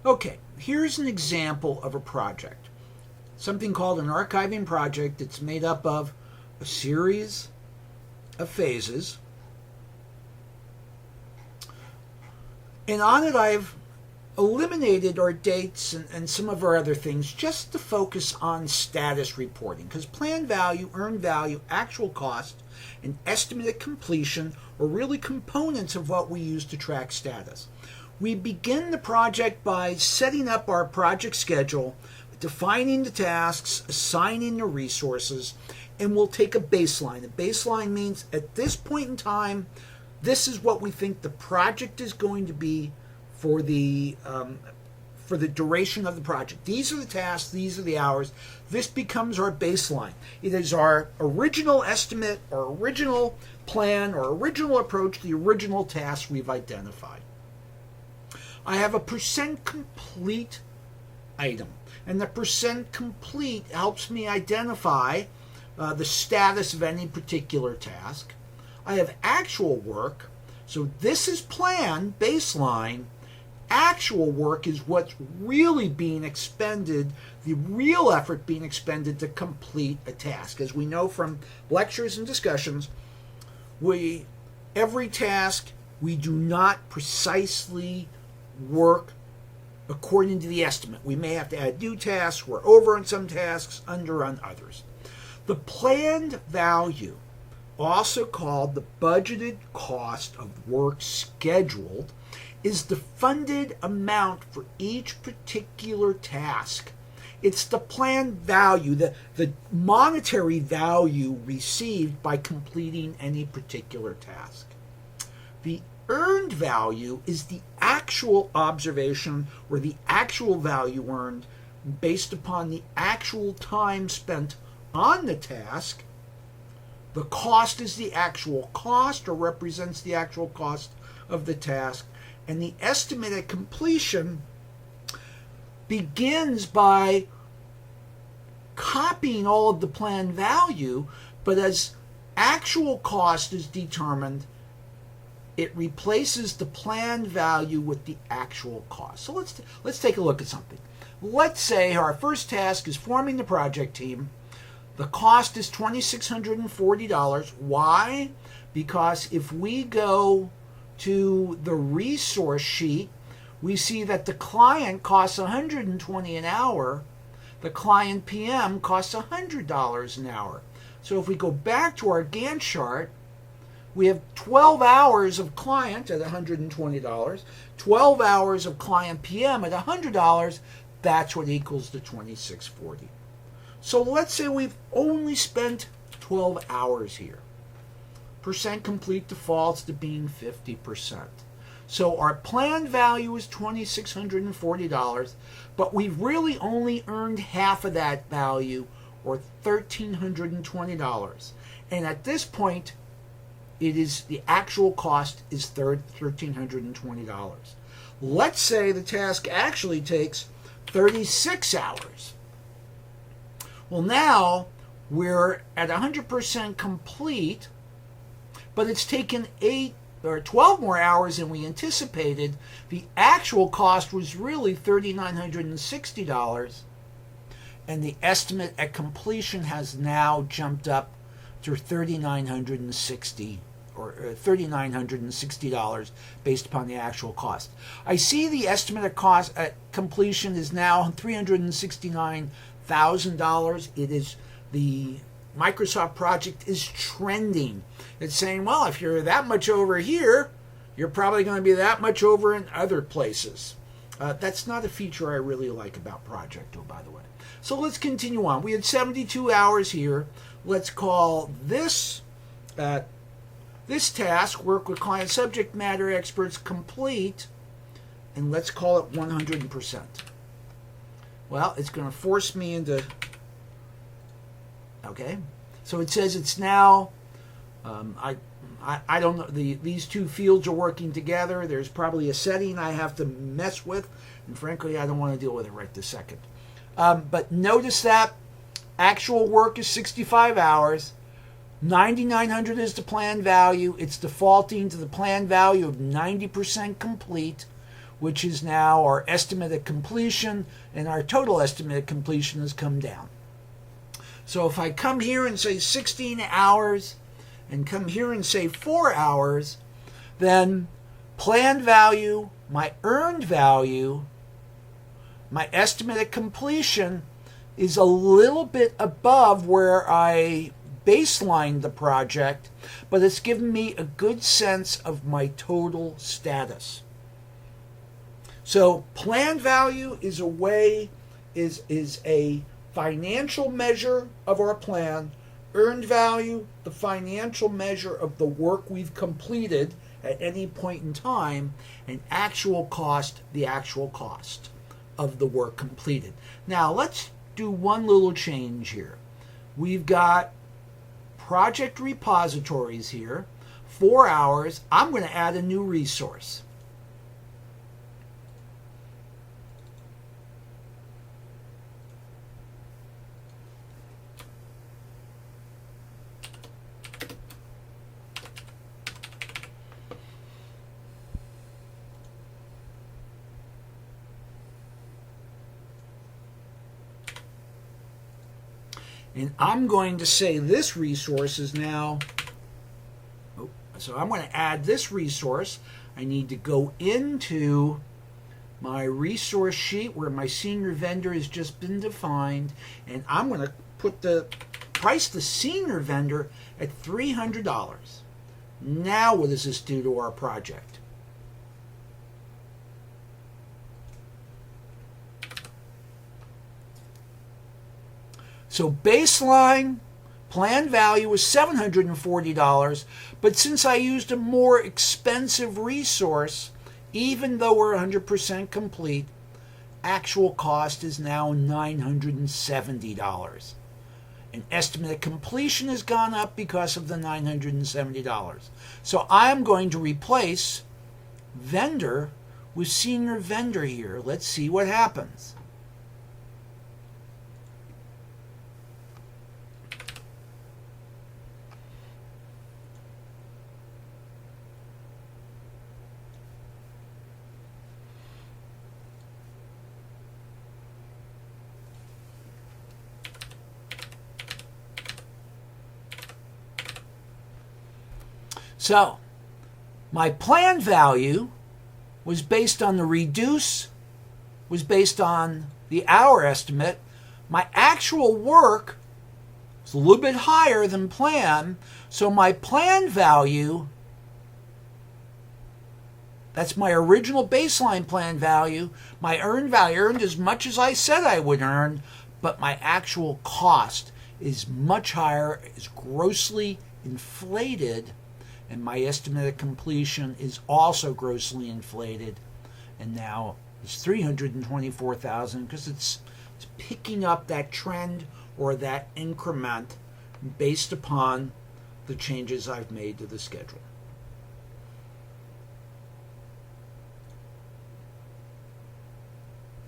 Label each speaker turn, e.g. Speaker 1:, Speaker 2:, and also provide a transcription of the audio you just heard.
Speaker 1: Okay, here's an example of a project. Something called an archiving project. It's made up of a series of phases. And on it I've eliminated our dates and some of our other things just to focus on status reporting, because planned value, earned value, actual cost, and estimated completion are really components of what we use to track status. We begin the project by setting up our project schedule, defining the tasks, assigning the resources, and we'll take a baseline. A baseline means at this point in time, this is what we think the project is going to be for the duration of the project. These are the tasks, these are the hours. This becomes our baseline. It is our original estimate, our original plan, our original approach to the original task we've identified. I have a percent complete item, and the percent complete helps me identify the status of any particular task. I have actual work, so this is planned, baseline. Actual work is what's really being expended, the real effort being expended to complete a task. As we know from lectures and discussions, every task, we do not precisely work according to the estimate. We may have to add new tasks, we're over on some tasks, under on others. The planned value, also called the budgeted cost of work scheduled, is the funded amount for each particular task. It's the planned value, the monetary value received by completing any particular task. The earned value is the actual observation or the actual value earned based upon the actual time spent on the task. The cost is the actual cost or represents the actual cost of the task. And the estimate at completion begins by copying all of the planned value, but as actual cost is determined, it replaces the planned value with the actual cost. So let's take a look at something. Let's say our first task is forming the project team. The cost is $2,640. Why? Because if we go to the resource sheet, we see that the client costs $120 an hour. The client PM costs $100 an hour. So if we go back to our Gantt chart, we have 12 hours of client at $120, 12 hours of client PM at $100. That's what equals the $2,640. So let's say we've only spent 12 hours here. Percent complete defaults to being 50%. So our planned value is $2,640, but we've really only earned half of that value, or $1,320. And at this point, it is the actual cost is $1,320. Let's say the task actually takes 36 hours. Well, now we're at 100% complete, but it's taken 8 or 12 more hours than we anticipated. The actual cost was really $3,960, and the estimate at completion has now jumped up to $3,960 or $3,960 based upon the actual cost. I see the estimate at cost at completion is now $369,000. It is the Microsoft project is trending. It's saying, well, if you're that much over here, you're probably going to be that much over in other places. That's not a feature I really like about Projecto, by the way. So let's continue on. We had 72 hours here. Let's call this task, work with client subject matter experts, complete, and let's call it 100%. Well, it's going to force me into... Okay, so it says it's now, I don't know, these two fields are working together. There's probably a setting I have to mess with, and frankly, I don't want to deal with it right this second. But notice that actual work is 65 hours. 9,900 is the planned value. It's defaulting to the planned value of 90% complete. which is now our estimate of completion, and our total estimate of completion has come down. So if I come here and say 16 hours and come here and say 4 hours, then planned value, my earned value, my estimate of completion is a little bit above where I baselined the project, but it's given me a good sense of my total status. So planned value is a financial measure of our plan. Earned value, the financial measure of the work we've completed at any point in time, and actual cost, the actual cost of the work completed. Now let's do one little change here. We've got project repositories here, 4 hours. I'm going to add a new resource. And I'm going to say this resource is now, so I'm going to add this resource. I need to go into my resource sheet where my senior vendor has just been defined, and I'm going to put the price the senior vendor at $300. Now what does this do to our project? So baseline planned value was $740, but since I used a more expensive resource, even though we're 100% complete, actual cost is now $970. An estimate of completion has gone up because of the $970. So I'm going to replace vendor with senior vendor here. Let's see what happens. So, my plan value was based on the reduce, was based on the hour estimate. My actual work was a little bit higher than plan, so my plan value, that's my original baseline plan value, my earned value, earned as much as I said I would earn, but my actual cost is much higher, is grossly inflated, and my estimate of completion is also grossly inflated, and now it's $324,000 because it's picking up that trend or that increment based upon the changes I've made to the schedule.